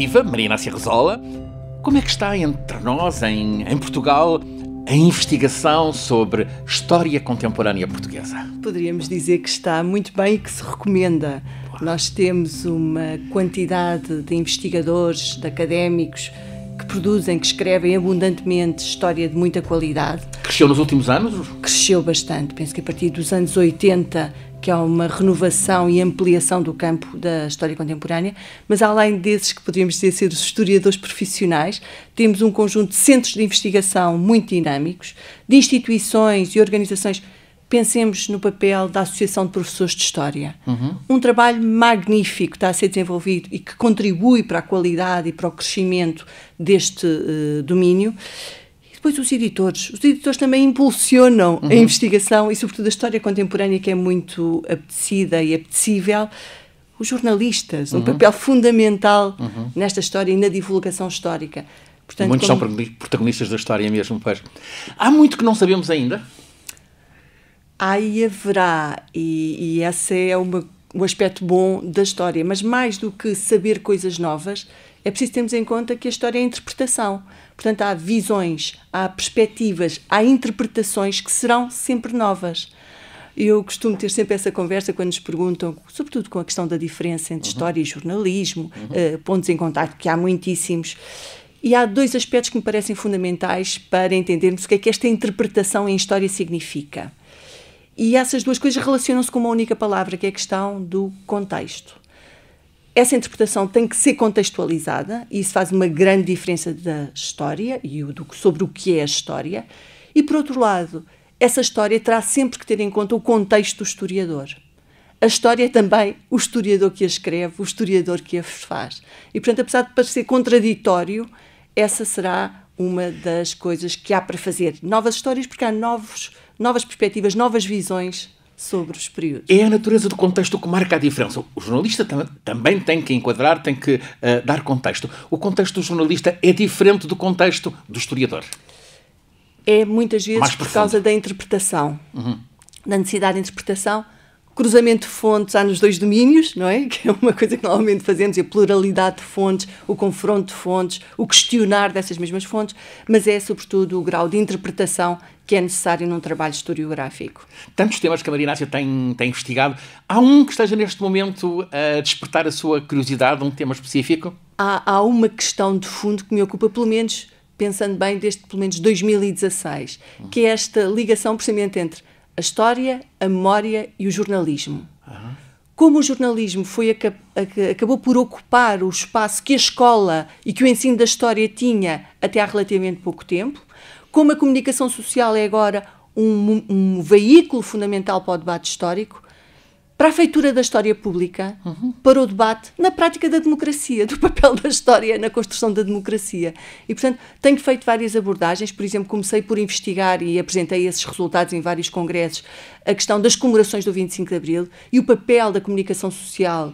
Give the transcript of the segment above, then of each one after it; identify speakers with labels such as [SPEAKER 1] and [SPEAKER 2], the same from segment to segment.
[SPEAKER 1] viva, Maria Inácia Resola. Como é que está entre nós, em Portugal, a investigação sobre história contemporânea portuguesa?
[SPEAKER 2] Poderíamos dizer que está muito bem e que se recomenda. Nós temos uma quantidade de investigadores, de académicos, que produzem, que escrevem abundantemente história de muita qualidade.
[SPEAKER 1] Cresceu nos últimos anos?
[SPEAKER 2] Cresceu bastante. Penso que a partir dos anos 80 que há uma renovação e ampliação do campo da história contemporânea, mas além desses que poderíamos dizer ser os historiadores profissionais, temos um conjunto de centros de investigação muito dinâmicos, de instituições e organizações. Pensemos no papel da Associação de Professores de História. Um trabalho magnífico está a ser desenvolvido e que contribui para a qualidade e para o crescimento deste domínio. E depois os editores também impulsionam a investigação e, sobretudo, a história contemporânea, que é muito apetecida e apetecível. Os jornalistas, um papel fundamental nesta história e na divulgação histórica. Portanto,
[SPEAKER 1] muitos são protagonistas da história mesmo, pois. Há muito que não sabemos ainda?
[SPEAKER 2] Aí haverá, e esse é um aspecto bom da história, mas mais do que saber coisas novas, é preciso termos em conta que a história é interpretação. Portanto, há visões, há perspectivas, há interpretações que serão sempre novas. Eu costumo ter sempre essa conversa quando nos perguntam, sobretudo com a questão da diferença entre história e jornalismo, pontos em contacto, que há muitíssimos. E há dois aspectos que me parecem fundamentais para entendermos o que é que esta interpretação em história significa. E essas duas coisas relacionam-se com uma única palavra, que é a questão do contexto. Essa interpretação tem que ser contextualizada, e isso faz uma grande diferença da história e sobre o que é a história. E, por outro lado, essa história terá sempre que ter em conta o contexto do historiador. A história é também o historiador que a escreve, o historiador que a faz. E, portanto, apesar de parecer contraditório, essa será uma das coisas que há para fazer. Novas histórias, porque há novas perspectivas, novas visões sobre os períodos.
[SPEAKER 1] É a natureza do contexto que marca a diferença. O jornalista também tem que enquadrar, tem que dar contexto. O contexto do jornalista é diferente do contexto do historiador.
[SPEAKER 2] É muitas vezes por causa da interpretação, da necessidade de interpretação. Cruzamento de fontes há nos dois domínios, não é? Que é uma coisa que normalmente fazemos, a pluralidade de fontes, o confronto de fontes, o questionar dessas mesmas fontes, mas é sobretudo o grau de interpretação que é necessário num trabalho historiográfico.
[SPEAKER 1] Tantos temas que a Maria Inácia tem investigado. Há um que esteja neste momento a despertar a sua curiosidade, um tema específico?
[SPEAKER 2] Há uma questão de fundo que me ocupa, pelo menos, pensando bem, desde pelo menos 2016, que é esta ligação precisamente entre a história, a memória e o jornalismo. Como o jornalismo acabou por ocupar o espaço que a escola e que o ensino da história tinha até há relativamente pouco tempo, como a comunicação social é agora um veículo fundamental para o debate histórico, para a feitura da história pública, para o debate na prática da democracia, do papel da história na construção da democracia. E, portanto, tenho feito várias abordagens. Por exemplo, comecei por investigar e apresentei esses resultados em vários congressos, a questão das comemorações do 25 de Abril e o papel da comunicação social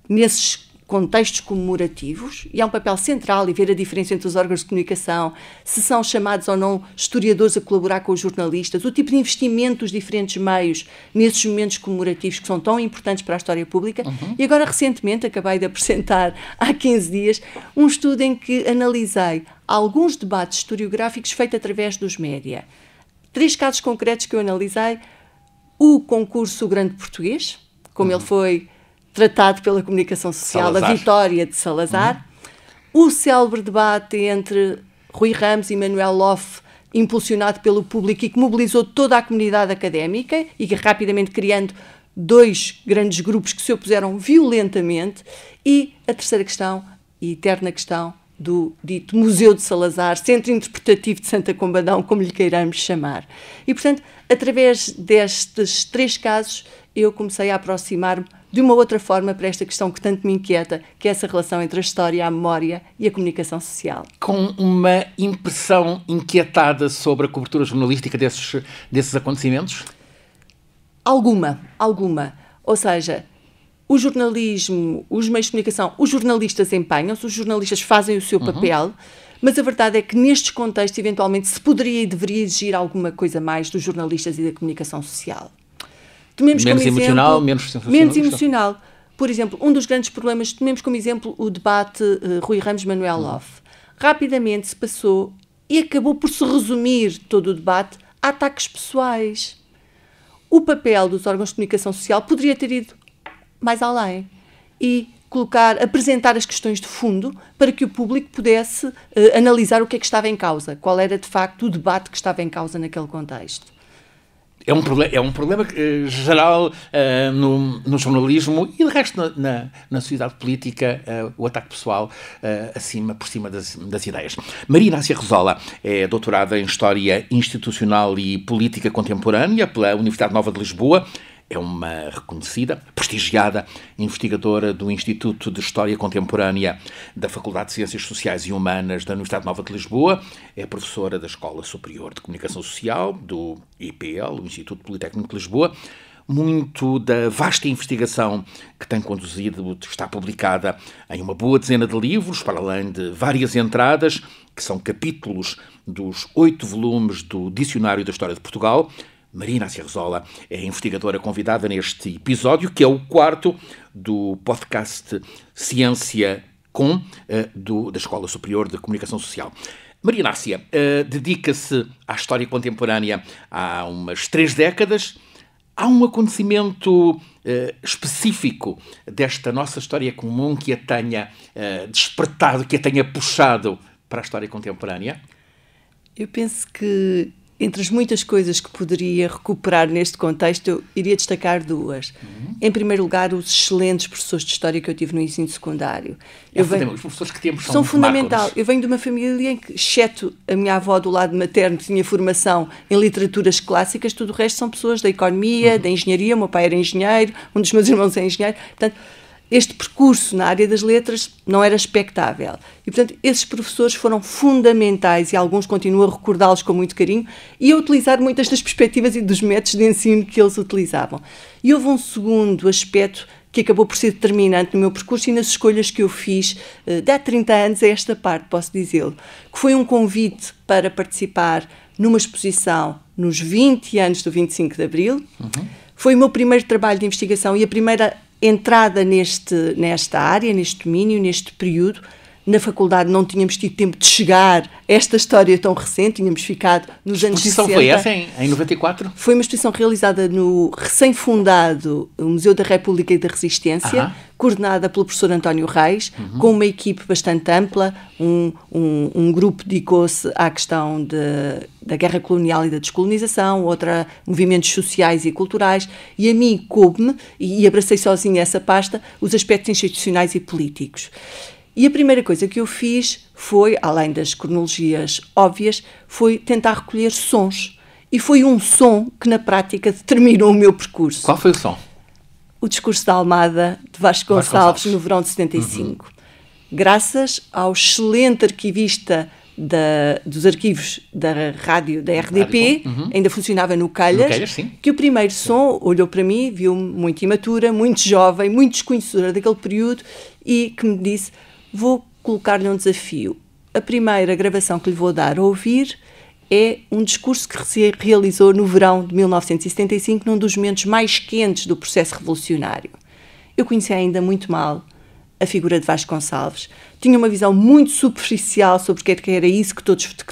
[SPEAKER 2] nesses contextos comemorativos, e há um papel central e ver a diferença entre os órgãos de comunicação, se são chamados ou não historiadores a colaborar com os jornalistas, o tipo de investimento dos diferentes meios nesses momentos comemorativos que são tão importantes para a história pública. E agora, recentemente, acabei de apresentar, há 15 dias, um estudo em que analisei alguns debates historiográficos feitos através dos média. 3 casos concretos que eu analisei: o concurso Grande Português, como ele foi tratado pela comunicação social, Salazar. A vitória de Salazar, o célebre debate entre Rui Ramos e Manuel Loff, impulsionado pelo público e que mobilizou toda a comunidade académica e que rapidamente criando 2 grandes grupos que se opuseram violentamente, e a terceira questão, e eterna questão, do dito Museu de Salazar, Centro Interpretativo de Santa Combadão, como lhe queiramos chamar. E, portanto, através destes 3 casos, eu comecei a aproximar-me de uma outra forma para esta questão que tanto me inquieta, que é essa relação entre a história, a memória e a comunicação social.
[SPEAKER 1] Com uma impressão inquietada sobre a cobertura jornalística desses acontecimentos?
[SPEAKER 2] Alguma. Ou seja, o jornalismo, os meios de comunicação, os jornalistas empenham-se, os jornalistas fazem o seu papel, mas a verdade é que nestes contextos, eventualmente, se poderia e deveria exigir alguma coisa mais dos jornalistas e da comunicação social. Tomemos
[SPEAKER 1] menos
[SPEAKER 2] como
[SPEAKER 1] emocional,
[SPEAKER 2] exemplo,
[SPEAKER 1] menos sensacionalista.
[SPEAKER 2] menos emocional. Por exemplo, um dos grandes problemas, tomemos como exemplo o debate Rui Ramos-Manuel Love. Rapidamente se passou e acabou por se resumir todo o debate a ataques pessoais. O papel dos órgãos de comunicação social poderia ter ido mais além e apresentar as questões de fundo para que o público pudesse analisar o que é que estava em causa, qual era de facto o debate que estava em causa naquele contexto.
[SPEAKER 1] É um problema geral no jornalismo e, de resto, na sociedade política, o ataque pessoal por cima das ideias. Maria Inácia Rosola é doutorada em História Institucional e Política Contemporânea pela Universidade Nova de Lisboa. É uma reconhecida, prestigiada investigadora do Instituto de História Contemporânea da Faculdade de Ciências Sociais e Humanas da Universidade Nova de Lisboa. É professora da Escola Superior de Comunicação Social, do IPL, o Instituto Politécnico de Lisboa. Muito da vasta investigação que tem conduzido está publicada em uma boa dezena de livros, para além de várias entradas, que são capítulos dos 8 volumes do Dicionário da História de Portugal. Maria Inácia Rosola é investigadora convidada neste episódio, que é o 4º do podcast Ciência da Escola Superior de Comunicação Social. Maria Inácia dedica-se à história contemporânea há umas 3 décadas. Há um acontecimento específico desta nossa história comum que a tenha despertado, que a tenha puxado para a história contemporânea?
[SPEAKER 2] Eu penso que, entre as muitas coisas que poderia recuperar neste contexto, eu iria destacar 2. Em primeiro lugar, os excelentes professores de História que eu tive no ensino secundário.
[SPEAKER 1] Os professores que temos
[SPEAKER 2] são fundamental. Eu venho de uma família em que, exceto a minha avó do lado materno, que tinha formação em literaturas clássicas, tudo o resto são pessoas da economia, da engenharia. O meu pai era engenheiro, um dos meus irmãos é engenheiro. Portanto, este percurso na área das letras não era expectável. E, portanto, esses professores foram fundamentais e alguns continuam a recordá-los com muito carinho e a utilizar muitas das perspectivas e dos métodos de ensino que eles utilizavam. E houve um segundo aspecto que acabou por ser determinante no meu percurso e nas escolhas que eu fiz de há 30 anos a esta parte, posso dizê-lo, que foi um convite para participar numa exposição nos 20 anos do 25 de Abril. Foi o meu primeiro trabalho de investigação e a primeira entrada nesta área, neste domínio, neste período. Na faculdade não tínhamos tido tempo de chegar a esta história tão recente, tínhamos ficado nos anos 60.
[SPEAKER 1] A exposição foi essa, em 94?
[SPEAKER 2] Foi uma exposição realizada no recém-fundado Museu da República e da Resistência, coordenada pelo professor António Reis, com uma equipe bastante ampla. Um grupo dedicou-se à questão da guerra colonial e da descolonização, outra movimentos sociais e culturais, e a mim coube-me, e abracei sozinha essa pasta, os aspectos institucionais e políticos. E a primeira coisa que eu fiz foi, além das cronologias óbvias, foi tentar recolher sons. E foi um som que, na prática, determinou o meu percurso.
[SPEAKER 1] Qual foi o som?
[SPEAKER 2] O discurso da Almada de Vasco Gonçalves, no verão de 75. Graças ao excelente arquivista dos arquivos da rádio, da RDP, ainda funcionava no Calhas, que o primeiro som olhou para mim, viu-me muito imatura, muito jovem, muito desconhecedora daquele período, e que me disse: vou colocar-lhe um desafio. A primeira gravação que lhe vou dar a ouvir é um discurso que se realizou no verão de 1975, num dos momentos mais quentes do processo revolucionário. Eu conhecia ainda muito mal a figura de Vasco Gonçalves. Tinha uma visão muito superficial sobre o que era isso que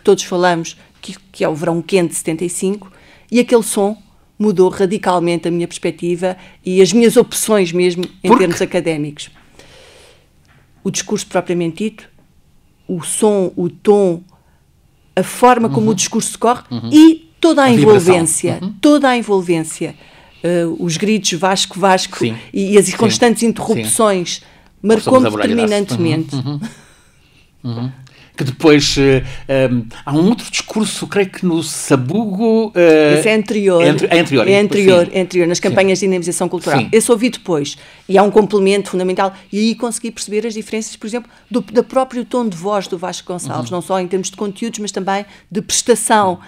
[SPEAKER 2] todos falamos, que é o verão quente de 75, e aquele som mudou radicalmente a minha perspectiva e as minhas opções mesmo em termos académicos. O discurso propriamente dito, o som, o tom, a forma como o discurso corre e toda a envolvência, os gritos Vasco, Vasco e as constantes interrupções marcou-me determinantemente.
[SPEAKER 1] Que depois há um outro discurso, creio que no Sabugo...
[SPEAKER 2] Esse é anterior. É anterior, nas campanhas de dinamização cultural.
[SPEAKER 1] Sim.
[SPEAKER 2] Esse ouvi depois. E há um complemento fundamental. E aí consegui perceber as diferenças, por exemplo, do próprio tom de voz do Vasco Gonçalves, não só em termos de conteúdos, mas também de prestação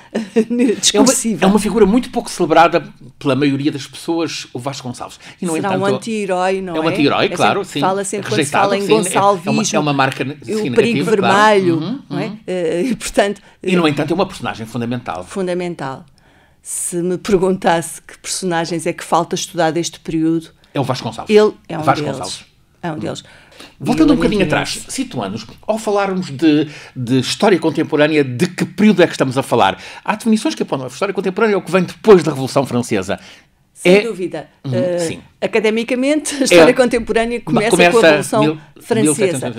[SPEAKER 2] discursiva.
[SPEAKER 1] É uma figura muito pouco celebrada pela maioria das pessoas, o Vasco Gonçalves. E, no
[SPEAKER 2] entanto, um anti-herói, não é?
[SPEAKER 1] É um anti-herói, claro. Sim.
[SPEAKER 2] Fala sempre, quando se fala em Gonçalvismo,
[SPEAKER 1] é uma marca significativa,
[SPEAKER 2] o perigo vermelho. Não é? E, portanto,
[SPEAKER 1] no entanto, é uma personagem fundamental.
[SPEAKER 2] Fundamental. Se me perguntasse que personagens é que falta estudar deste período,
[SPEAKER 1] É o Vasconcelos.
[SPEAKER 2] Ele é um
[SPEAKER 1] Vasconcelos.
[SPEAKER 2] deles. É um deles.
[SPEAKER 1] Voltando um bocadinho atrás, situando-nos, ao falarmos de história contemporânea, de que período é que estamos a falar? Há definições que apontam a história contemporânea é o que vem depois da Revolução Francesa.
[SPEAKER 2] Sem dúvida.
[SPEAKER 1] Sim.
[SPEAKER 2] Academicamente, a história contemporânea começa com a Revolução Francesa.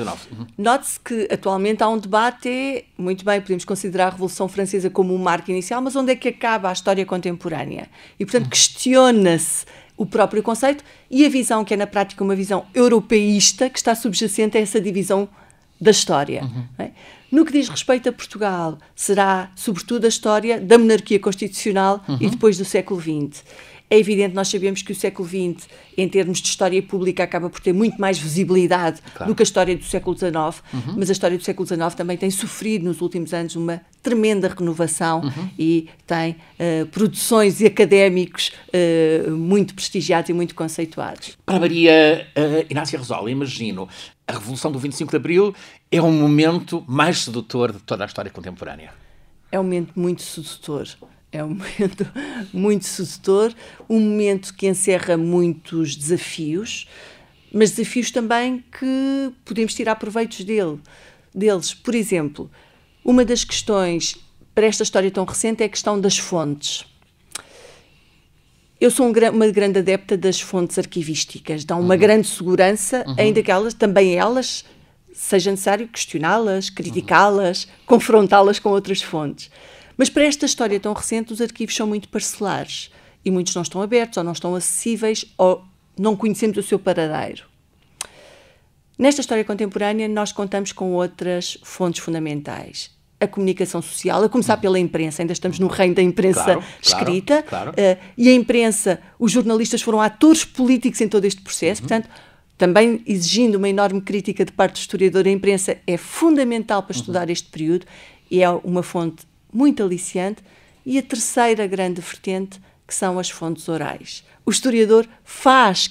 [SPEAKER 2] Note-se que atualmente há um debate, muito bem, podemos considerar a Revolução Francesa como um marco inicial, mas onde é que acaba a história contemporânea? E, portanto, questiona-se o próprio conceito e a visão, que é na prática uma visão europeísta, que está subjacente a essa divisão da história. Não é? No que diz respeito a Portugal, será sobretudo a história da monarquia constitucional e depois do século XX. É evidente, nós sabemos que o século XX, em termos de história pública, acaba por ter muito mais visibilidade do que a história do século XIX, mas a história do século XIX também tem sofrido nos últimos anos uma tremenda renovação e tem produções e académicos muito prestigiados e muito conceituados.
[SPEAKER 1] Para a Maria Inácia Rosola, imagino, a Revolução do 25 de Abril é um momento mais sedutor de toda a história contemporânea.
[SPEAKER 2] É um momento muito sedutor. É um momento muito sedutor, um momento que encerra muitos desafios, mas desafios também que podemos tirar proveitos deles. Por exemplo, uma das questões para esta história tão recente é a questão das fontes. Eu sou uma grande adepta das fontes arquivísticas, dão uma grande segurança, ainda que também elas, seja necessário questioná-las, criticá-las, confrontá-las com outras fontes. Mas para esta história tão recente, os arquivos são muito parcelares e muitos não estão abertos ou não estão acessíveis ou não conhecemos o seu paradeiro. Nesta história contemporânea, nós contamos com outras fontes fundamentais. A comunicação social, a começar pela imprensa, ainda estamos no reino da imprensa escrita, e a imprensa, os jornalistas foram atores políticos em todo este processo, portanto, também exigindo uma enorme crítica de parte do historiador, a imprensa é fundamental para estudar este período e é uma fonte muito aliciante. E a terceira grande vertente, que são as fontes orais. O historiador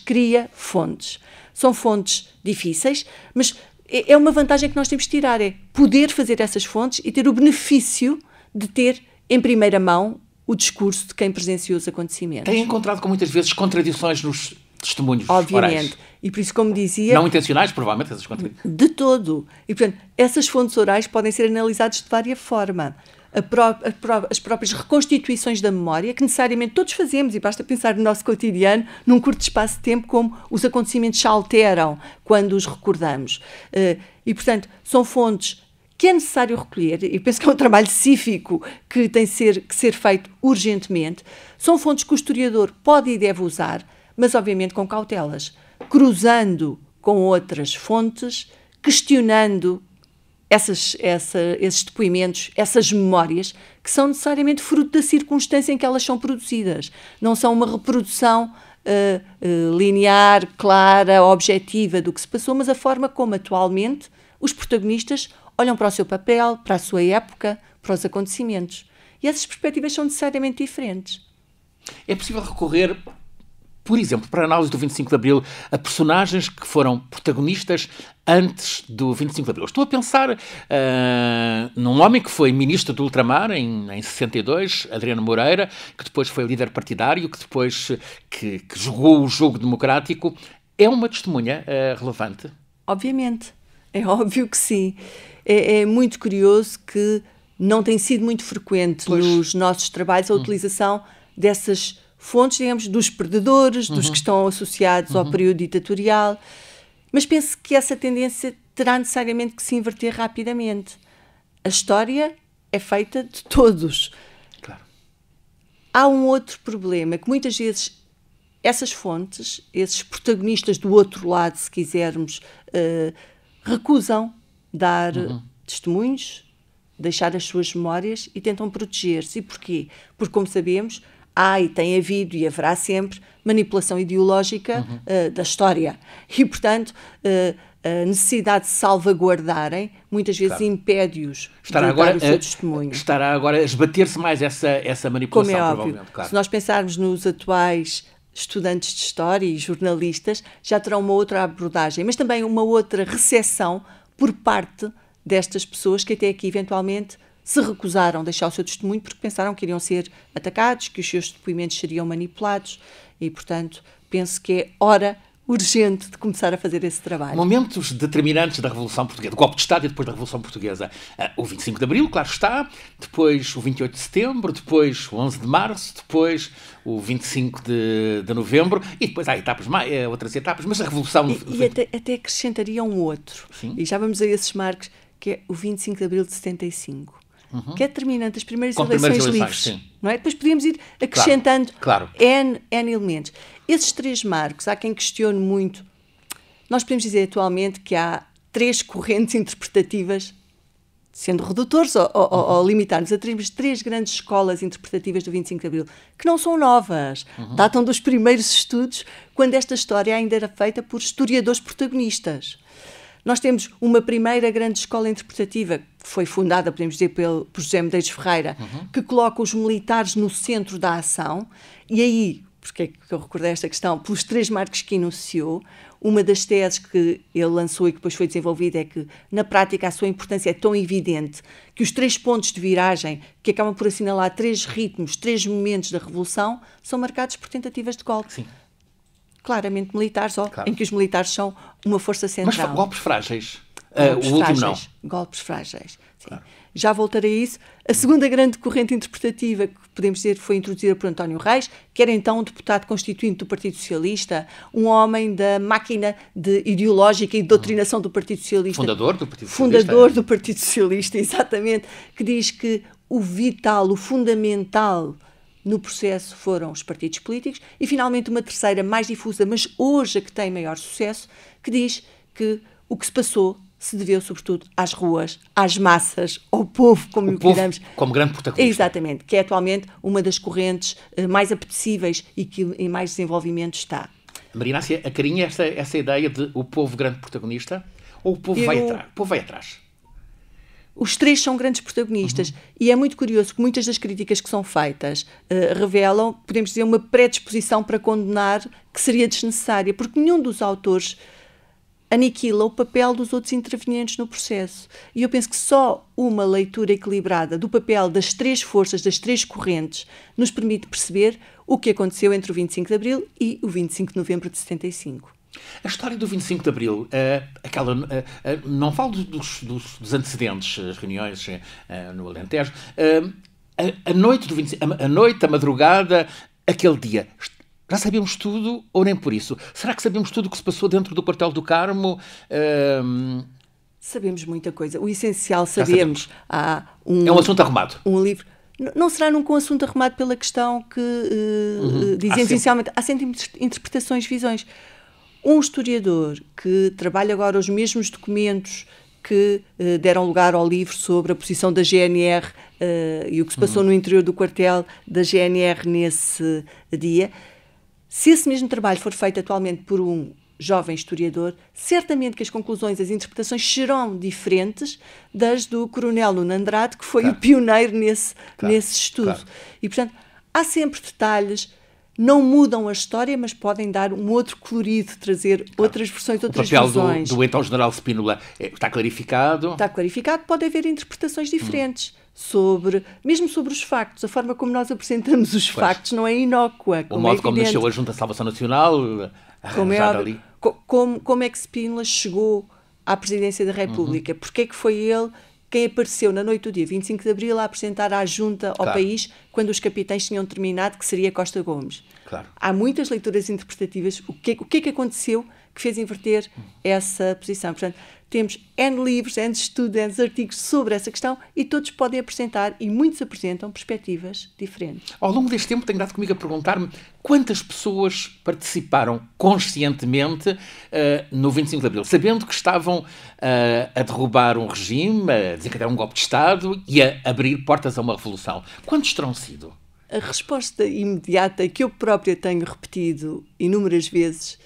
[SPEAKER 2] cria fontes. São fontes difíceis, mas é uma vantagem que nós temos de tirar, é poder fazer essas fontes e ter o benefício de ter em primeira mão o discurso de quem presenciou os acontecimentos.
[SPEAKER 1] Tem encontrado com muitas vezes contradições nos testemunhos
[SPEAKER 2] obviamente.
[SPEAKER 1] Orais.
[SPEAKER 2] E por isso, como dizia...
[SPEAKER 1] Não intencionais, provavelmente, essas contradições.
[SPEAKER 2] De todo. E, portanto, essas fontes orais podem ser analisadas de várias formas. As próprias reconstituições da memória, que necessariamente todos fazemos, e basta pensar no nosso cotidiano, num curto espaço de tempo, como os acontecimentos se alteram quando os recordamos. E, portanto, são fontes que é necessário recolher, e penso que é um trabalho cívico que tem que ser feito urgentemente. São fontes que o historiador pode e deve usar, mas obviamente com cautelas, cruzando com outras fontes, questionando esses depoimentos, essas memórias, que são necessariamente fruto da circunstância em que elas são produzidas. Não são uma reprodução linear, clara, objetiva do que se passou, mas a forma como atualmente os protagonistas olham para o seu papel, para a sua época, para os acontecimentos. E essas perspectivas são necessariamente diferentes.
[SPEAKER 1] É possível recorrer, por exemplo, para a análise do 25 de Abril, a personagens que foram protagonistas antes do 25 de Abril. Estou a pensar num homem que foi ministro do ultramar em 62, Adriano Moreira, que depois foi líder partidário, que depois que jogou o jogo democrático. É uma testemunha relevante?
[SPEAKER 2] Obviamente. É óbvio que sim. É muito curioso que não tem sido muito frequente nos nossos trabalhos a utilização dessas fontes, digamos, dos perdedores, dos que estão associados ao período ditatorial, mas penso que essa tendência terá necessariamente que se inverter rapidamente. A história é feita de todos.
[SPEAKER 1] Claro.
[SPEAKER 2] Há um outro problema, que muitas vezes essas fontes, esses protagonistas do outro lado, se quisermos, recusam dar testemunhos, deixar as suas memórias e tentam proteger-se. E porquê? Porque, como sabemos, há e tem havido e haverá sempre manipulação ideológica da história. E, portanto, a necessidade de salvaguardarem muitas vezes impede-os de dar o seu testemunho.
[SPEAKER 1] Estará agora a esbater-se mais essa manipulação,
[SPEAKER 2] como é
[SPEAKER 1] provavelmente.
[SPEAKER 2] Óbvio.
[SPEAKER 1] Claro.
[SPEAKER 2] Se nós pensarmos nos atuais estudantes de História e jornalistas, já terão uma outra abordagem, mas também uma outra recepção por parte destas pessoas que até aqui, eventualmente, se recusaram a deixar o seu testemunho porque pensaram que iriam ser atacados, que os seus depoimentos seriam manipulados e, portanto, penso que é hora urgente de começar a fazer esse trabalho.
[SPEAKER 1] Momentos determinantes da Revolução Portuguesa, do golpe de Estado e depois da Revolução Portuguesa. O 25 de Abril, claro está, depois o 28 de Setembro, depois o 11 de Março, depois o 25 de Novembro e depois há etapas, outras etapas, mas a Revolução...
[SPEAKER 2] E até acrescentaria um outro,
[SPEAKER 1] Sim.
[SPEAKER 2] E já vamos a esses marcos, que é o 25 de Abril de 75. Que é determinante das primeiras eleições livres.
[SPEAKER 1] Sim.
[SPEAKER 2] Não é? Depois podíamos ir acrescentando
[SPEAKER 1] claro.
[SPEAKER 2] N elementos. Esses 3 marcos, há quem questione muito. Nós podemos dizer atualmente que há 3 correntes interpretativas, sendo redutores ou limitarmos a 3 grandes escolas interpretativas do 25 de Abril, que não são novas. Datam dos primeiros estudos, quando esta história ainda era feita por historiadores protagonistas. Nós temos uma primeira grande escola interpretativa, que foi fundada, podemos dizer, por José Medeiros Ferreira, que coloca os militares no centro da ação, e aí, porque é que eu recordei esta questão, pelos 3 marcos que enunciou, uma das teses que ele lançou e que depois foi desenvolvida é que, na prática, a sua importância é tão evidente que os 3 pontos de viragem, que acabam por assinalar 3 ritmos, 3 momentos da Revolução, são marcados por tentativas de golpe.
[SPEAKER 1] Sim.
[SPEAKER 2] Claramente militares,
[SPEAKER 1] claro.
[SPEAKER 2] Em que os militares são uma força central.
[SPEAKER 1] Mas golpes frágeis.
[SPEAKER 2] Golpes
[SPEAKER 1] o último
[SPEAKER 2] frágeis,
[SPEAKER 1] não.
[SPEAKER 2] Golpes frágeis. Sim.
[SPEAKER 1] Claro.
[SPEAKER 2] Já voltarei a isso. A segunda grande corrente interpretativa que podemos dizer foi introduzida por António Reis, que era então um deputado constituinte do Partido Socialista, um homem da máquina ideológica e de doutrinação do Partido Socialista.
[SPEAKER 1] Fundador do Partido Socialista.
[SPEAKER 2] Fundador do Partido Socialista, exatamente, que diz que o vital, o fundamental no processo foram os partidos políticos e, finalmente, uma terceira, mais difusa, mas hoje a que tem maior sucesso, que diz que o que se passou se deveu, sobretudo, às ruas, às massas, ao povo, como o queremos.
[SPEAKER 1] Como grande protagonista.
[SPEAKER 2] Exatamente, que é atualmente uma das correntes mais apetecíveis e que em mais desenvolvimento está.
[SPEAKER 1] Maria Inácia, acarinha essa ideia de o povo grande protagonista? Ou o povo vai atrás?
[SPEAKER 2] Os 3 são grandes protagonistas e é muito curioso que muitas das críticas que são feitas revelam, podemos dizer, uma predisposição para condenar que seria desnecessária, porque nenhum dos autores aniquila o papel dos outros intervenientes no processo. E eu penso que só uma leitura equilibrada do papel das 3 forças, das 3 correntes, nos permite perceber o que aconteceu entre o 25 de Abril e o 25 de Novembro de 75.
[SPEAKER 1] A história do 25 de Abril, não falo dos antecedentes, as reuniões no Alentejo, a noite do 25, a noite, a madrugada, aquele dia, já sabíamos tudo ou nem por isso? Será que sabíamos tudo o que se passou dentro do quartel do Carmo?
[SPEAKER 2] Sabemos muita coisa. O essencial sabemos.
[SPEAKER 1] É um assunto arrumado.
[SPEAKER 2] Um livro. Não será nunca um assunto arrumado pela questão que dizemos inicialmente. Há sempre interpretações, visões. Um historiador que trabalha agora os mesmos documentos que deram lugar ao livro sobre a posição da GNR e o que se passou no interior do quartel da GNR nesse dia, se esse mesmo trabalho for feito atualmente por um jovem historiador, certamente que as conclusões, as interpretações serão diferentes das do coronel Nuno Andrade, que foi o pioneiro nesse estudo.
[SPEAKER 1] Claro.
[SPEAKER 2] E, portanto, há sempre detalhes. Não mudam a história, mas podem dar um outro colorido, trazer outras versões, outras visões.
[SPEAKER 1] O papel do então general Spínola está clarificado?
[SPEAKER 2] Está clarificado, pode haver interpretações diferentes, mesmo sobre os factos. A forma como nós apresentamos os factos não é inócua.
[SPEAKER 1] O modo como nasceu a Junta de Salvação Nacional, ali.
[SPEAKER 2] Como é que Spínola chegou à presidência da República? Porque é que foi ele quem apareceu na noite do dia 25 de Abril a apresentar à junta ao país quando os capitães tinham terminado, que seria Costa Gomes.
[SPEAKER 1] Claro.
[SPEAKER 2] Há muitas leituras interpretativas. O que é que aconteceu que fez inverter essa posição? Portanto, temos N livros, N estudos, N artigos sobre essa questão e todos podem apresentar, e muitos apresentam, perspectivas diferentes.
[SPEAKER 1] Ao longo deste tempo tenho dado comigo a perguntar-me quantas pessoas participaram conscientemente no 25 de Abril, sabendo que estavam a derrubar um regime, a desencadear um golpe de Estado e a abrir portas a uma revolução. Quantos terão sido?
[SPEAKER 2] A resposta imediata que eu própria tenho repetido inúmeras vezes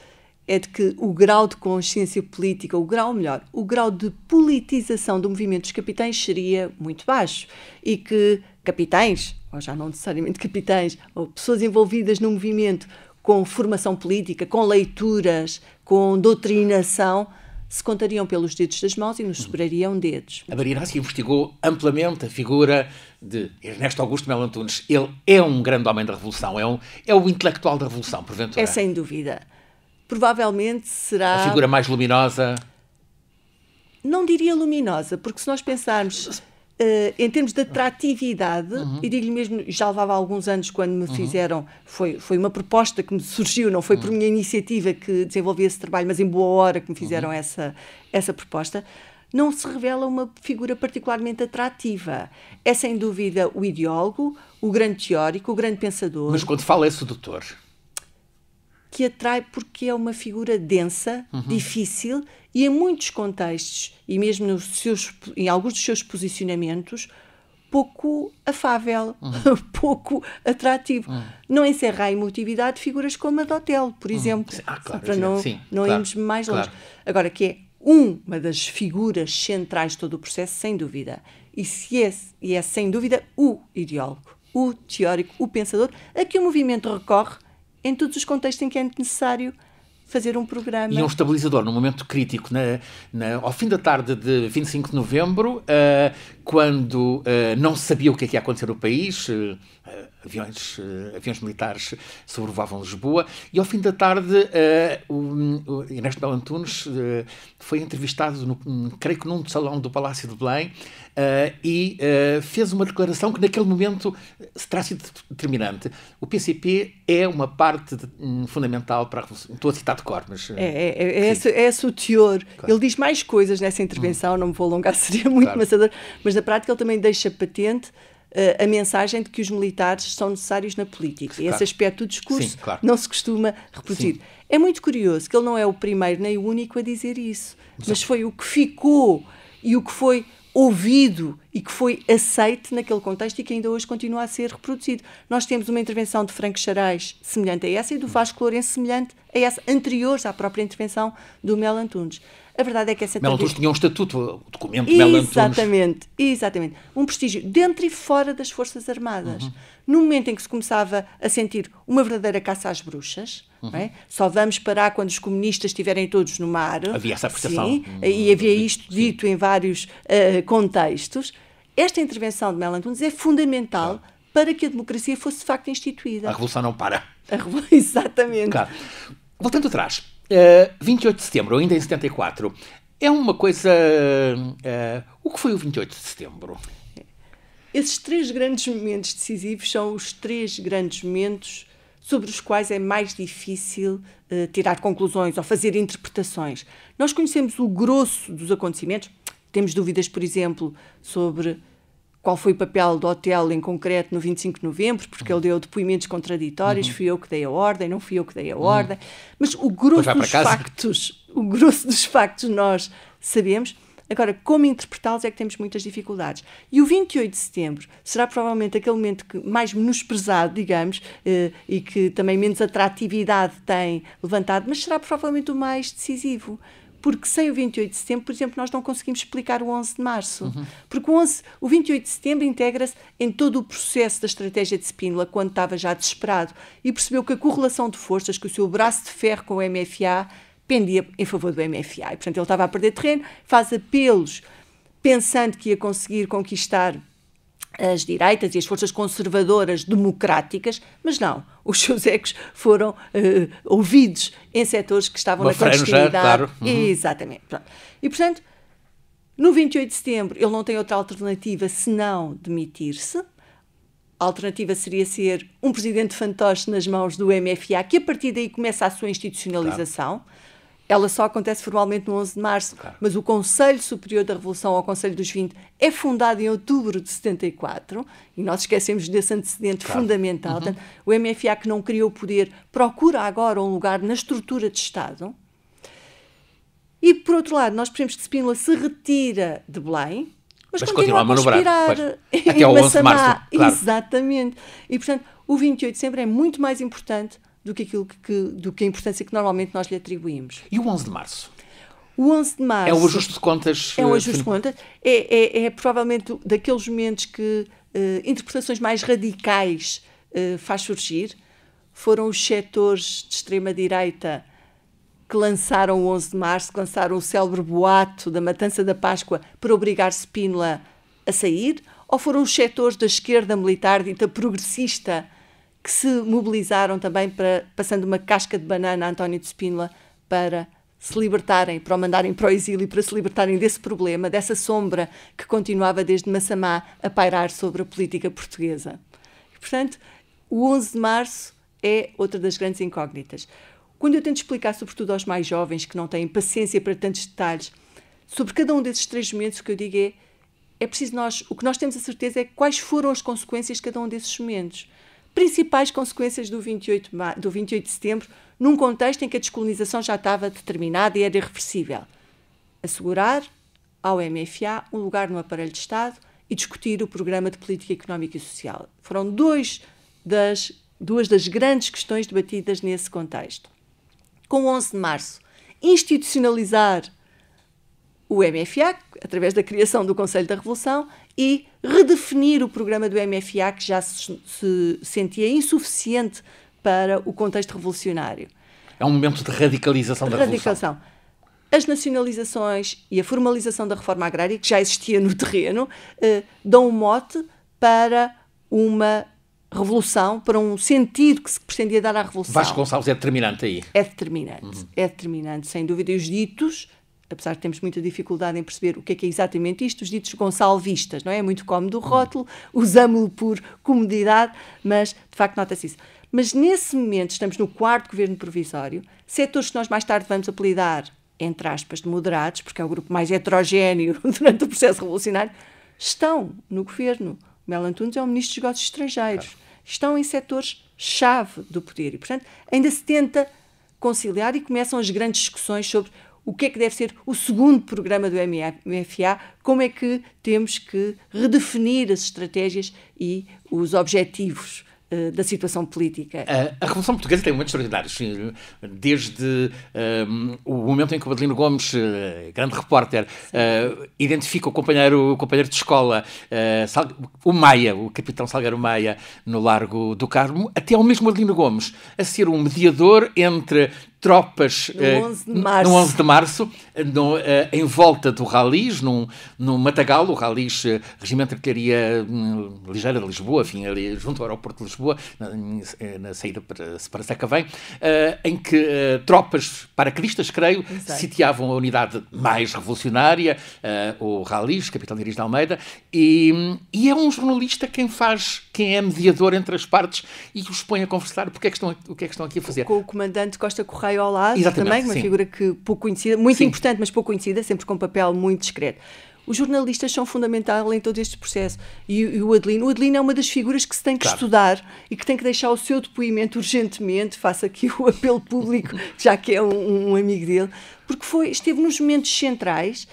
[SPEAKER 2] é de que o grau de consciência política, o grau de politização do movimento dos capitães seria muito baixo e que capitães, ou já não necessariamente capitães, ou pessoas envolvidas no movimento com formação política, com leituras, com doutrinação, se contariam pelos dedos das mãos e nos sobrariam dedos.
[SPEAKER 1] A Maria Inácia investigou amplamente a figura de Ernesto Augusto Melo Antunes. Ele é um grande homem da Revolução, é o intelectual da Revolução, porventura.
[SPEAKER 2] É sem dúvida. Provavelmente será...
[SPEAKER 1] A figura mais luminosa...
[SPEAKER 2] Não diria luminosa, porque se nós pensarmos em termos de atratividade, e digo-lhe mesmo, já levava alguns anos quando me fizeram, foi uma proposta que me surgiu, não foi por minha iniciativa que desenvolvi esse trabalho, mas em boa hora que me fizeram essa proposta, não se revela uma figura particularmente atrativa. É sem dúvida o ideólogo, o grande teórico, o grande pensador.
[SPEAKER 1] Mas quando fala é sedutor.
[SPEAKER 2] Que atrai porque é uma figura densa, difícil e em muitos contextos, e mesmo em alguns dos seus posicionamentos, pouco afável, pouco atrativo. Não encerra a emotividade de figuras como a de Otelo, por exemplo,
[SPEAKER 1] claro,
[SPEAKER 2] para não
[SPEAKER 1] claro,
[SPEAKER 2] irmos mais longe.
[SPEAKER 1] Claro.
[SPEAKER 2] Agora, que é uma das figuras centrais de todo o processo, sem dúvida. E é sem dúvida o ideólogo, o teórico, o pensador, a que o movimento recorre em todos os contextos em que é necessário fazer um programa.
[SPEAKER 1] E um estabilizador, num momento crítico, ao fim da tarde de 25 de novembro, quando não se sabia o que ia acontecer no país, aviões militares sobrevoavam Lisboa, e ao fim da tarde o Ernesto Melo Antunes foi entrevistado, creio que num salão do Palácio de Belém, e fez uma declaração que naquele momento terá sido determinante. O PCP é uma parte fundamental para a Revolução. Estou a citar de cor, mas...
[SPEAKER 2] É esse o teor. Claro. Ele diz mais coisas nessa intervenção, não me vou alongar, seria muito maçador, mas na prática ele também deixa patente a mensagem de que os militares são necessários na política. E esse aspecto do discurso não se costuma reproduzir. Sim. É muito curioso que ele não é o primeiro nem o único a dizer isso, mas foi o que ficou e o que foi ouvido e que foi aceite naquele contexto e que ainda hoje continua a ser reproduzido. Nós temos uma intervenção de Franco Xarais semelhante a essa e do Vasco Lourenço semelhante a essa, anteriores à própria intervenção do Melo Antunes. A verdade é que essa...
[SPEAKER 1] Melo Antunes tinha um estatuto, o documento de Melo Antunes.
[SPEAKER 2] Exatamente. Um prestígio dentro e fora das Forças Armadas. No momento em que se começava a sentir uma verdadeira caça às bruxas, não é? Só vamos parar quando os comunistas estiverem todos no mar.
[SPEAKER 1] Havia essa apreciação.
[SPEAKER 2] Sim, e havia isto dito em vários contextos. Esta intervenção de Melo Antunes é fundamental para que a democracia fosse de facto instituída.
[SPEAKER 1] A Revolução não para.
[SPEAKER 2] Exatamente.
[SPEAKER 1] Claro. Voltando atrás, 28 de setembro, ainda em 74, é uma coisa... o que foi o 28 de setembro?
[SPEAKER 2] Esses três grandes momentos decisivos são os três grandes momentos sobre os quais é mais difícil tirar conclusões ou fazer interpretações. Nós conhecemos o grosso dos acontecimentos, temos dúvidas, por exemplo, sobre qual foi o papel do Otelo em concreto no 25 de novembro, porque ele deu depoimentos contraditórios, fui eu que dei a ordem, não fui eu que dei a ordem, mas o grosso dos factos nós sabemos. Agora, como interpretá-los é que temos muitas dificuldades. E o 28 de setembro será provavelmente aquele momento mais menosprezado, digamos, e que também menos atratividade tem levantado, mas será provavelmente o mais decisivo. Porque sem o 28 de setembro, por exemplo, nós não conseguimos explicar o 11 de março. Porque o 28 de setembro integra-se em todo o processo da estratégia de Spínola, quando estava já desesperado, e percebeu que a correlação de forças, que o seu braço de ferro com o MFA pendia em favor do MFA. E, portanto, ele estava a perder terreno, faz apelos pensando que ia conseguir conquistar as direitas e as forças conservadoras democráticas, mas não. Os seus ecos foram ouvidos em setores que estavam na clandestinidade.
[SPEAKER 1] Claro.
[SPEAKER 2] Exatamente. Pronto. E, portanto, no 28 de setembro, ele não tem outra alternativa senão demitir-se. A alternativa seria ser um presidente fantoche nas mãos do MFA, que a partir daí começa a sua institucionalização. Claro. Ela só acontece formalmente no 11 de março, mas o Conselho Superior da Revolução, ou Conselho dos 20, é fundado em outubro de 74, e nós esquecemos desse antecedente fundamental. Portanto, o MFA, que não criou poder, procura agora um lugar na estrutura de Estado. E, por outro lado, nós percebemos que Spínola se retira de Belém, mas continua a conspirar
[SPEAKER 1] até ao 11 de março. Claro.
[SPEAKER 2] Exatamente. E, portanto, o 28 de setembro é muito mais importante do que a importância que normalmente nós lhe atribuímos.
[SPEAKER 1] E o 11 de março?
[SPEAKER 2] O 11 de março...
[SPEAKER 1] É o ajuste de contas?
[SPEAKER 2] É o ajuste de contas. É provavelmente daqueles momentos que interpretações mais radicais faz surgir. Foram os setores de extrema-direita que lançaram o 11 de março, que lançaram o célebre boato da matança da Páscoa para obrigar Spínola a sair? Ou foram os setores da esquerda militar dita progressista que se mobilizaram também passando uma casca de banana a António de Spínola para se libertarem, para o mandarem para o exílio, para se libertarem desse problema, dessa sombra que continuava desde Massamá a pairar sobre a política portuguesa? E, portanto, o 11 de março é outra das grandes incógnitas. Quando eu tento explicar, sobretudo aos mais jovens, que não têm paciência para tantos detalhes, sobre cada um desses 3 momentos, o que eu digo é preciso o que nós temos a certeza é quais foram as consequências de cada um desses momentos. Principais consequências do 28 de setembro, num contexto em que a descolonização já estava determinada e era irreversível. Assegurar ao MFA um lugar no aparelho de Estado e discutir o programa de política económica e social. Foram duas das grandes questões debatidas nesse contexto. Com o 11 de março, institucionalizar o MFA, através da criação do Conselho da Revolução, e redefinir o programa do MFA, que já se sentia insuficiente para o contexto revolucionário.
[SPEAKER 1] É um momento de radicalização da Revolução.
[SPEAKER 2] As nacionalizações e a formalização da reforma agrária, que já existia no terreno, dão um mote para uma revolução, para um sentido que se pretendia dar à revolução.
[SPEAKER 1] Vasco Gonçalves é determinante aí.
[SPEAKER 2] É determinante, sem dúvida. E os ditos, apesar de termos muita dificuldade em perceber o que é exatamente isto, os ditos gonçalvistas, não é? É muito cómodo o rótulo, usamos-lo por comodidade, mas de facto nota-se isso. Mas nesse momento, estamos no 4º governo provisório, setores que nós mais tarde vamos apelidar, entre aspas, de moderados, porque é o grupo mais heterogéneo durante o processo revolucionário, estão no governo. Melo Antunes é o ministro dos Negócios Estrangeiros. Claro. Estão em setores-chave do poder e, portanto, ainda se tenta conciliar e começam as grandes discussões sobre o que é que deve ser o segundo programa do MFA, como é que temos que redefinir as estratégias e os objetivos da situação política.
[SPEAKER 1] A Revolução Portuguesa tem momentos extraordinários, desde o momento em que o Adelino Gomes, grande repórter, identifica o companheiro de escola, o Maia, o capitão Salgueiro Maia, no Largo do Carmo, até ao mesmo Adelino Gomes, a ser um mediador entre tropas no 11 de março, em volta do Ralis, num matagal, o Ralis, Regimento de Artilharia Ligeira de Lisboa, enfim, ali junto ao aeroporto de Lisboa, na saída para Sacavém, em que tropas paraquedistas, creio, sitiavam a unidade mais revolucionária, o Ralis, capitão Iris de Almeida, e é um jornalista quem é mediador entre as partes e os põe a conversar o que é que estão aqui a fazer.
[SPEAKER 2] Com o comandante Costa Correia ao lado,
[SPEAKER 1] exatamente,
[SPEAKER 2] também, uma figura que pouco conhecida, muito importante, mas pouco conhecida, sempre com um papel muito discreto. Os jornalistas são fundamentais em todo este processo. E o Adelino é uma das figuras que se tem que estudar e que tem que deixar o seu depoimento urgentemente, faço aqui o apelo público, já que é um amigo dele, porque esteve nos momentos centrais,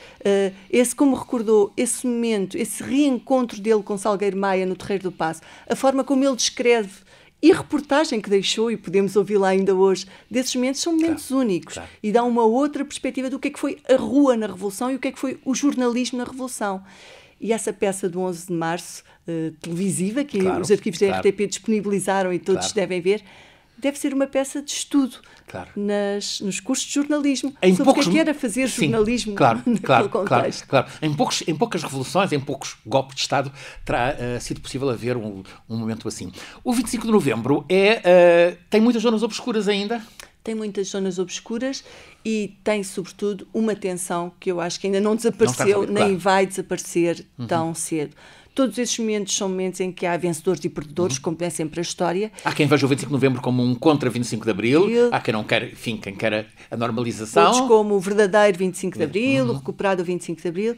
[SPEAKER 2] como recordou, esse momento, esse reencontro dele com Salgueiro Maia no Terreiro do Paço, a forma como ele descreve e a reportagem que deixou, e podemos ouvi-la ainda hoje, desses momentos são momentos únicos e dá uma outra perspectiva do que é que foi a rua na Revolução e o que é que foi o jornalismo na Revolução. E essa peça do 11 de março, televisiva, que os arquivos da RTP disponibilizaram e todos devem ver, deve ser uma peça de estudo nos cursos de jornalismo, sobre o que era fazer jornalismo naquele contexto.
[SPEAKER 1] Claro. Em poucas revoluções, em poucos golpes de Estado, terá sido possível haver um momento assim. O 25 de novembro tem muitas zonas obscuras ainda?
[SPEAKER 2] Tem muitas zonas obscuras e tem, sobretudo, uma tensão que eu acho que ainda não desapareceu, nem vai desaparecer tão cedo. Todos esses momentos são momentos em que há vencedores e perdedores, como é sempre a história.
[SPEAKER 1] Há quem veja o 25 de novembro como um contra 25 de Abril, há quem não quer, enfim, quem quer a normalização.
[SPEAKER 2] Outros como o verdadeiro 25 de Abril, o recuperado 25 de Abril.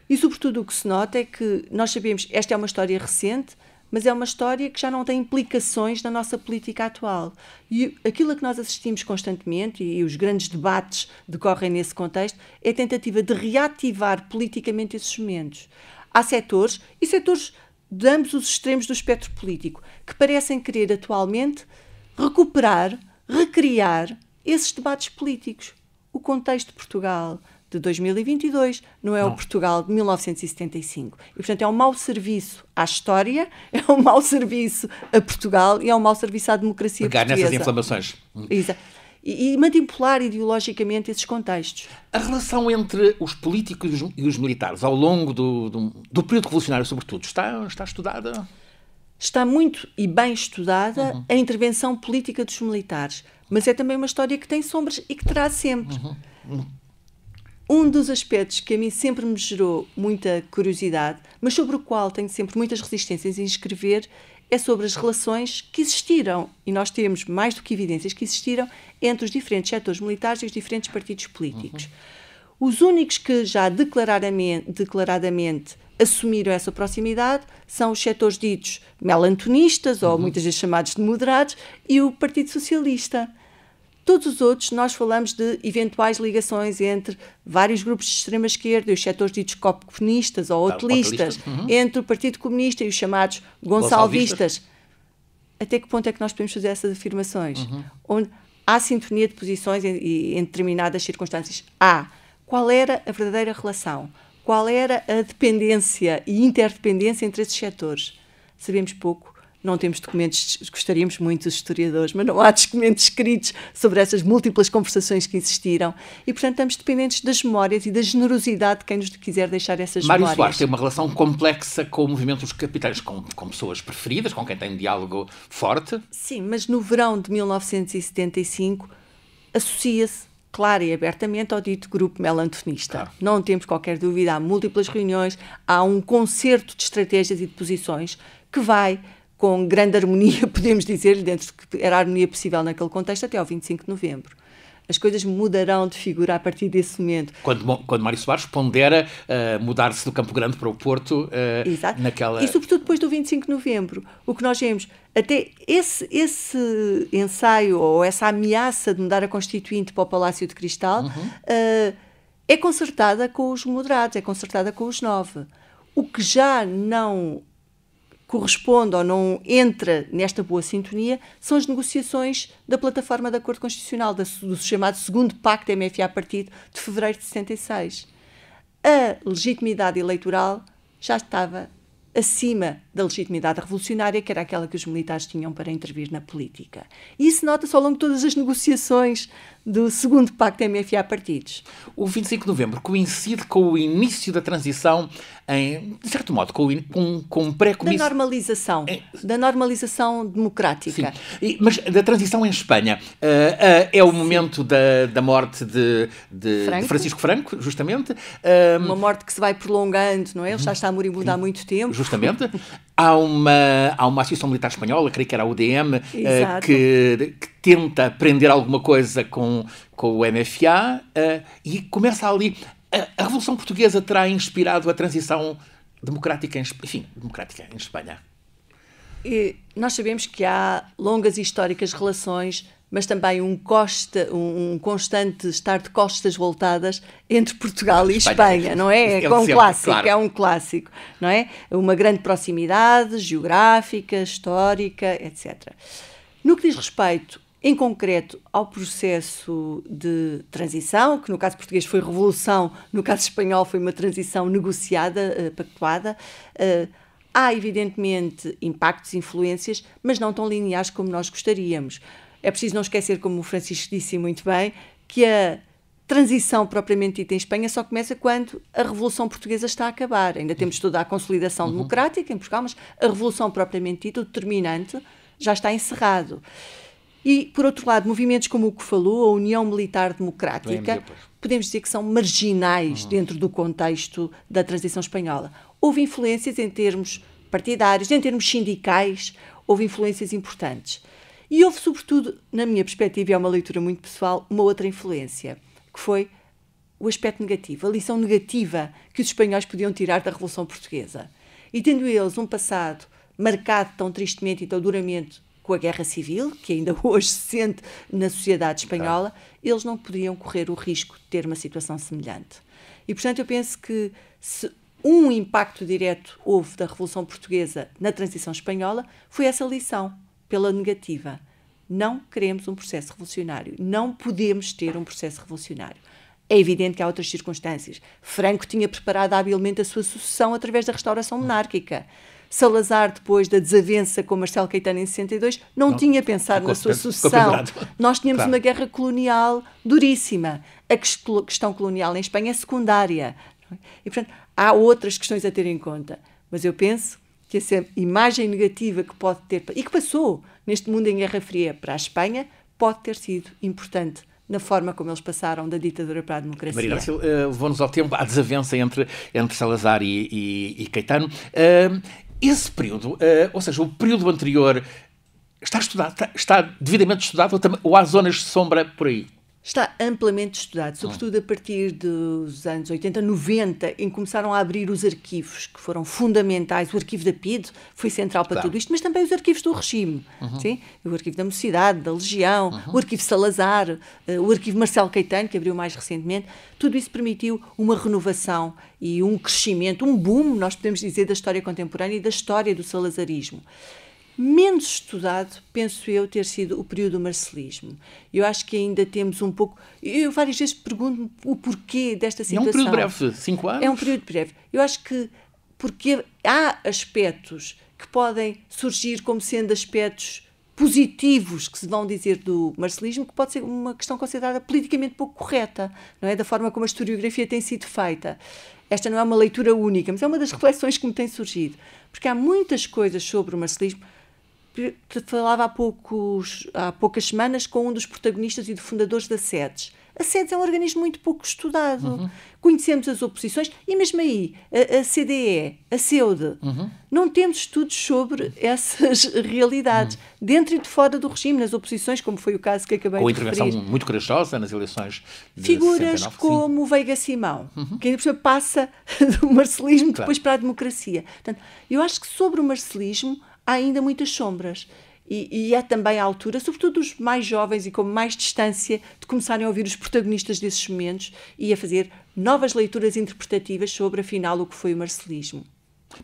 [SPEAKER 2] E, sobretudo, o que se nota é que nós sabemos, esta é uma história recente, mas é uma história que já não tem implicações na nossa política atual. E aquilo a que nós assistimos constantemente, e os grandes debates decorrem nesse contexto, é a tentativa de reativar politicamente esses momentos. Há setores de ambos os extremos do espectro político que parecem querer atualmente recuperar, recriar esses debates políticos. O contexto de Portugal de 2022 não é o Portugal de 1975. E, portanto, é um mau serviço à história, é um mau serviço a Portugal e é um mau serviço à democracia portuguesa.
[SPEAKER 1] Pegar nessas inflamações.
[SPEAKER 2] Exato. e manipular ideologicamente esses contextos.
[SPEAKER 1] A relação entre os políticos e os militares ao longo do período revolucionário, sobretudo, está estudada?
[SPEAKER 2] Está muito e bem estudada a intervenção política dos militares, mas é também uma história que tem sombras e que terá sempre. Um dos aspectos que a mim sempre me gerou muita curiosidade, mas sobre o qual tenho sempre muitas resistências em escrever, é sobre as relações que existiram, e nós temos mais do que evidências que existiram, entre os diferentes setores militares e os diferentes partidos políticos. Os únicos que já declaradamente assumiram essa proximidade são os setores ditos melantonistas, ou muitas vezes chamados de moderados, e o Partido Socialista. Todos os outros, nós falamos de eventuais ligações entre vários grupos de extrema-esquerda e os setores ditos comunistas ou hotelistas, entre o Partido Comunista e os chamados gonçalvistas. Até que ponto é que nós podemos fazer essas afirmações? Onde há sintonia de posições em determinadas circunstâncias. Qual era a verdadeira relação? Qual era a dependência e interdependência entre esses setores? Sabemos pouco. Não temos documentos, gostaríamos muito dos historiadores, mas não há documentos escritos sobre essas múltiplas conversações que existiram e, portanto, estamos dependentes das memórias e da generosidade de quem nos quiser deixar essas memórias.
[SPEAKER 1] Mário Soares tem uma relação complexa com o movimento dos capitães, com pessoas preferidas, com quem tem um diálogo forte.
[SPEAKER 2] Sim, mas no verão de 1975 associa-se clara e abertamente ao dito grupo melantonista. Não temos qualquer dúvida, há múltiplas reuniões, há um concerto de estratégias e de posições que vai com grande harmonia, podemos dizer, dentro do que era a harmonia possível naquele contexto, até ao 25 de novembro. As coisas mudarão de figura a partir desse momento.
[SPEAKER 1] Quando Mário Soares pondera mudar-se do Campo Grande para o Porto,
[SPEAKER 2] Exato.
[SPEAKER 1] naquela...
[SPEAKER 2] E sobretudo depois do 25 de novembro, o que nós vemos, até esse ensaio ou essa ameaça de mudar a Constituinte para o Palácio de Cristal, é concertada com os moderados, é concertada com os 9. O que já não corresponde ou não entra nesta boa sintonia são as negociações da plataforma de acordo constitucional, do chamado segundo pacto MFA-Partido de fevereiro de 76. A legitimidade eleitoral já estava acima da legitimidade revolucionária, que era aquela que os militares tinham para intervir na política. E isso nota-se ao longo de todas as negociações do segundo pacto MFA-Partidos.
[SPEAKER 1] O 25 de novembro coincide com o início da transição, de certo modo, com um pré-comício...
[SPEAKER 2] Da normalização democrática.
[SPEAKER 1] Sim. Mas da transição em Espanha. É o momento da morte de Francisco Franco, justamente.
[SPEAKER 2] Uma morte que se vai prolongando, não é? Ele já está moribundo há muito tempo.
[SPEAKER 1] Justamente. Há uma associação militar espanhola, creio que era a UDM, que tenta prender alguma coisa com o MFA e começa ali... A Revolução Portuguesa terá inspirado a transição democrática em Espanha?
[SPEAKER 2] E nós sabemos que há longas e históricas relações, mas também um constante estar de costas voltadas entre Portugal e Espanha, não é? É um clássico, claro. É um clássico, não é? Uma grande proximidade geográfica, histórica, etc. No que diz respeito, em concreto, ao processo de transição, que no caso português foi revolução, no caso espanhol foi uma transição negociada, pactuada, há evidentemente impactos, influências, mas não tão lineares como nós gostaríamos. É preciso não esquecer, como o Francisco disse muito bem, que a transição propriamente dita em Espanha só começa quando a Revolução Portuguesa está a acabar. Ainda temos toda a consolidação democrática em Portugal, mas a Revolução propriamente dita, o determinante, já está encerrado. E, por outro lado, movimentos como o que falou, a União Militar Democrática, podemos dizer que são marginais dentro do contexto da transição espanhola. Houve influências em termos partidários, em termos sindicais, houve influências importantes. E houve, sobretudo, na minha perspectiva, e é uma leitura muito pessoal, uma outra influência, que foi o aspecto negativo, a lição negativa que os espanhóis podiam tirar da Revolução Portuguesa. E tendo eles um passado marcado tão tristemente e tão duramente com a Guerra Civil, que ainda hoje se sente na sociedade espanhola, eles não podiam correr o risco de ter uma situação semelhante. E, portanto, eu penso que se um impacto direto houve da Revolução Portuguesa na transição espanhola, foi essa lição, pela negativa. Não queremos um processo revolucionário. Não podemos ter um processo revolucionário. É evidente que há outras circunstâncias. Franco tinha preparado habilmente a sua sucessão através da restauração monárquica. Salazar, depois da desavença com Marcelo Caetano em 62, não tinha pensado na sua sucessão. Nós tínhamos uma guerra colonial duríssima. A questão colonial em Espanha é secundária. E, portanto, há outras questões a ter em conta. Mas eu penso que essa imagem negativa que pode ter, e que passou neste mundo em Guerra Fria para a Espanha, pode ter sido importante na forma como eles passaram da ditadura para a democracia.
[SPEAKER 1] Maria Inácia, levou-nos ao tempo, à desavença entre Salazar e Caetano. Esse período, ou seja, o período anterior, está estudado, está devidamente estudado, ou há zonas de sombra por aí?
[SPEAKER 2] Está amplamente estudado, sobretudo a partir dos anos 80, 90, em que começaram a abrir os arquivos, que foram fundamentais. O arquivo da PIDE foi central para tudo isto, mas também os arquivos do regime. Sim? O arquivo da Mocidade, da Legião, o arquivo Salazar, o arquivo Marcelo Caetano, que abriu mais recentemente. Tudo isso permitiu uma renovação e um crescimento, um boom, nós podemos dizer, da história contemporânea e da história do salazarismo. Menos estudado, penso eu, ter sido o período do marcelismo. Eu acho que ainda temos um pouco... Eu várias vezes pergunto-me o porquê desta situação.
[SPEAKER 1] É um período breve, 5 anos?
[SPEAKER 2] É um período breve. Eu acho que porque há aspectos que podem surgir como sendo aspectos positivos que se vão dizer do marcelismo, que pode ser uma questão considerada politicamente pouco correta, não é? Da forma como a historiografia tem sido feita. Esta não é uma leitura única, mas é uma das reflexões que me tem surgido. Porque há muitas coisas sobre o marcelismo. Falava há poucas semanas com um dos protagonistas e dos fundadores da SEDES. A SEDES é um organismo muito pouco estudado. Conhecemos as oposições e mesmo aí, a CDE, a CEUDE, não temos estudos sobre essas realidades, dentro e de fora do regime, nas oposições, como foi o caso que acabei de referir.
[SPEAKER 1] Com a intervenção muito corajosa nas eleições de
[SPEAKER 2] figuras
[SPEAKER 1] 69,
[SPEAKER 2] como Veiga Simão, que ainda por cima passa do marcelismo depois para a democracia. Portanto, eu acho que sobre o marcelismo há ainda muitas sombras. E é também a altura, sobretudo os mais jovens e com mais distância, de começarem a ouvir os protagonistas desses momentos e a fazer novas leituras interpretativas sobre, afinal, o que foi o marcelismo.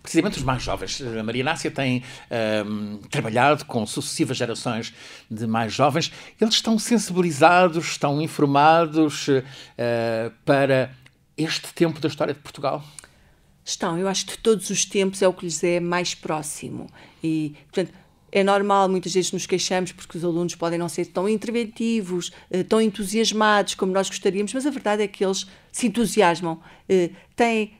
[SPEAKER 1] Precisamente os mais jovens. A Maria Inácia tem trabalhado com sucessivas gerações de mais jovens. Eles estão sensibilizados, estão informados para este tempo da história de Portugal?
[SPEAKER 2] Estão. Eu acho que de todos os tempos é o que lhes é mais próximo. E, portanto, é normal, muitas vezes nos queixamos porque os alunos podem não ser tão interventivos, tão entusiasmados como nós gostaríamos, mas a verdade é que eles se entusiasmam.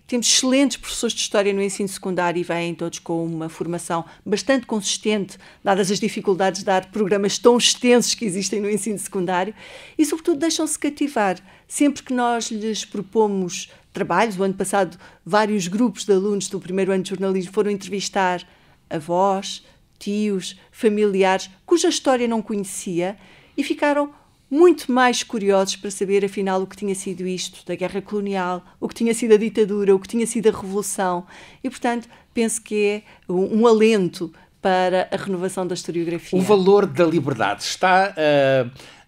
[SPEAKER 2] Temos excelentes professores de História no ensino secundário e vêm todos com uma formação bastante consistente, dadas as dificuldades de dar programas tão extensos que existem no ensino secundário, e sobretudo deixam-se cativar. Sempre que nós lhes propomos trabalhos, o ano passado vários grupos de alunos do primeiro ano de jornalismo foram entrevistar avós, tios, familiares, cuja história não conhecia, e ficaram muito mais curiosos para saber, afinal, o que tinha sido isto da guerra colonial, o que tinha sido a ditadura, o que tinha sido a revolução. E, portanto, penso que é um alento para a renovação da historiografia.
[SPEAKER 1] O valor da liberdade está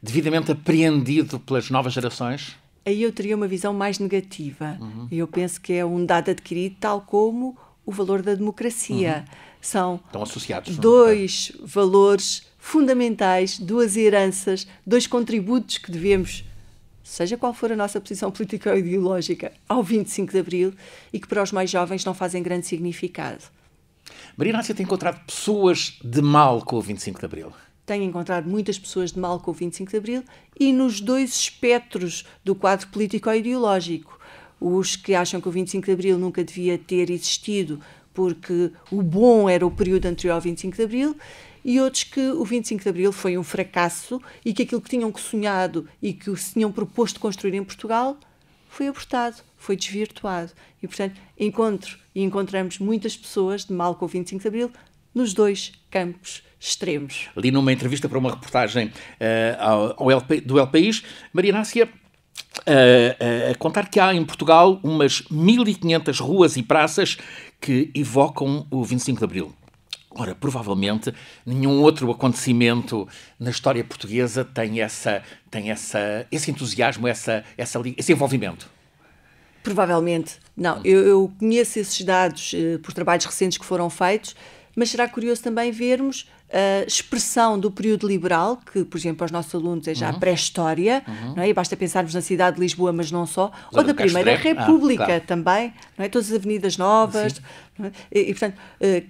[SPEAKER 1] devidamente apreendido pelas novas gerações?
[SPEAKER 2] Aí eu teria uma visão mais negativa. Eu penso que é um dado adquirido, tal como o valor da democracia. São
[SPEAKER 1] estão associados,
[SPEAKER 2] dois valores fundamentais, duas heranças, dois contributos que devemos, seja qual for a nossa posição política ou ideológica, ao 25 de Abril, e que para os mais jovens não fazem grande significado.
[SPEAKER 1] Maria Inácia tem encontrado pessoas de mal com o 25 de Abril?
[SPEAKER 2] Tenho encontrado muitas pessoas de mal com o 25 de Abril e nos dois espectros do quadro político ou ideológico. Os que acham que o 25 de Abril nunca devia ter existido porque o bom era o período anterior ao 25 de Abril, e outros que o 25 de Abril foi um fracasso e que aquilo que tinham sonhado e que se tinham proposto construir em Portugal foi abortado, foi desvirtuado. E, portanto, encontramos muitas pessoas de mal com o 25 de Abril nos dois campos extremos.
[SPEAKER 1] Ali numa entrevista para uma reportagem do El País, Maria Inácia a contar que há em Portugal umas 1500 ruas e praças que evocam o 25 de Abril. Ora, provavelmente nenhum outro acontecimento na história portuguesa tem esse entusiasmo, esse envolvimento.
[SPEAKER 2] Provavelmente não. Eu conheço esses dados por trabalhos recentes que foram feitos, mas será curioso também vermos expressão do período liberal, que, por exemplo, para os nossos alunos é já pré-história, não é? E basta pensarmos na cidade de Lisboa, mas não só, ou da Primeira República claro. Também, não é? Todas as avenidas novas, não é? E, portanto,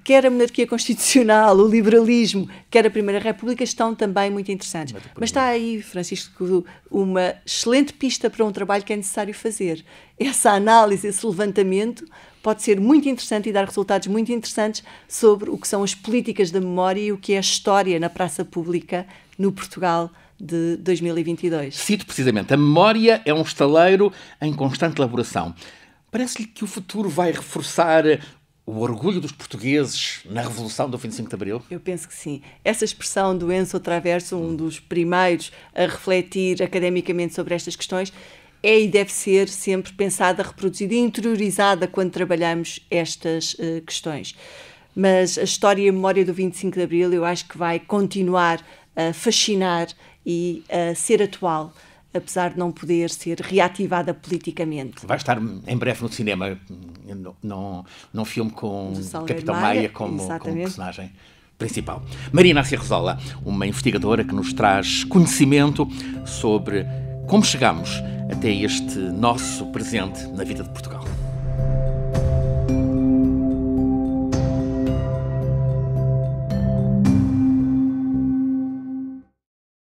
[SPEAKER 2] quer a monarquia constitucional, o liberalismo, quer a Primeira República estão também muito interessantes. Mas está aí, Francisco, uma excelente pista para um trabalho que é necessário fazer. Essa análise, esse levantamento pode ser muito interessante e dar resultados muito interessantes sobre o que são as políticas da memória e o que é a história na praça pública no Portugal de 2022.
[SPEAKER 1] Cito precisamente, a memória é um estaleiro em constante elaboração. Parece-lhe que o futuro vai reforçar o orgulho dos portugueses na Revolução do 25 de Abril?
[SPEAKER 2] Eu penso que sim. Essa expressão do Enzo Traverso, um dos primeiros a refletir academicamente sobre estas questões, é e deve ser sempre pensada, reproduzida e interiorizada quando trabalhamos estas questões. Mas a história e a memória do 25 de Abril eu acho que vai continuar a fascinar e a ser atual, apesar de não poder ser reativada politicamente.
[SPEAKER 1] Vai estar em breve no cinema, num filme com Capitão Maia como personagem principal. Maria Inácia Rosola, uma investigadora que nos traz conhecimento sobre como chegamos até este nosso presente na vida de Portugal.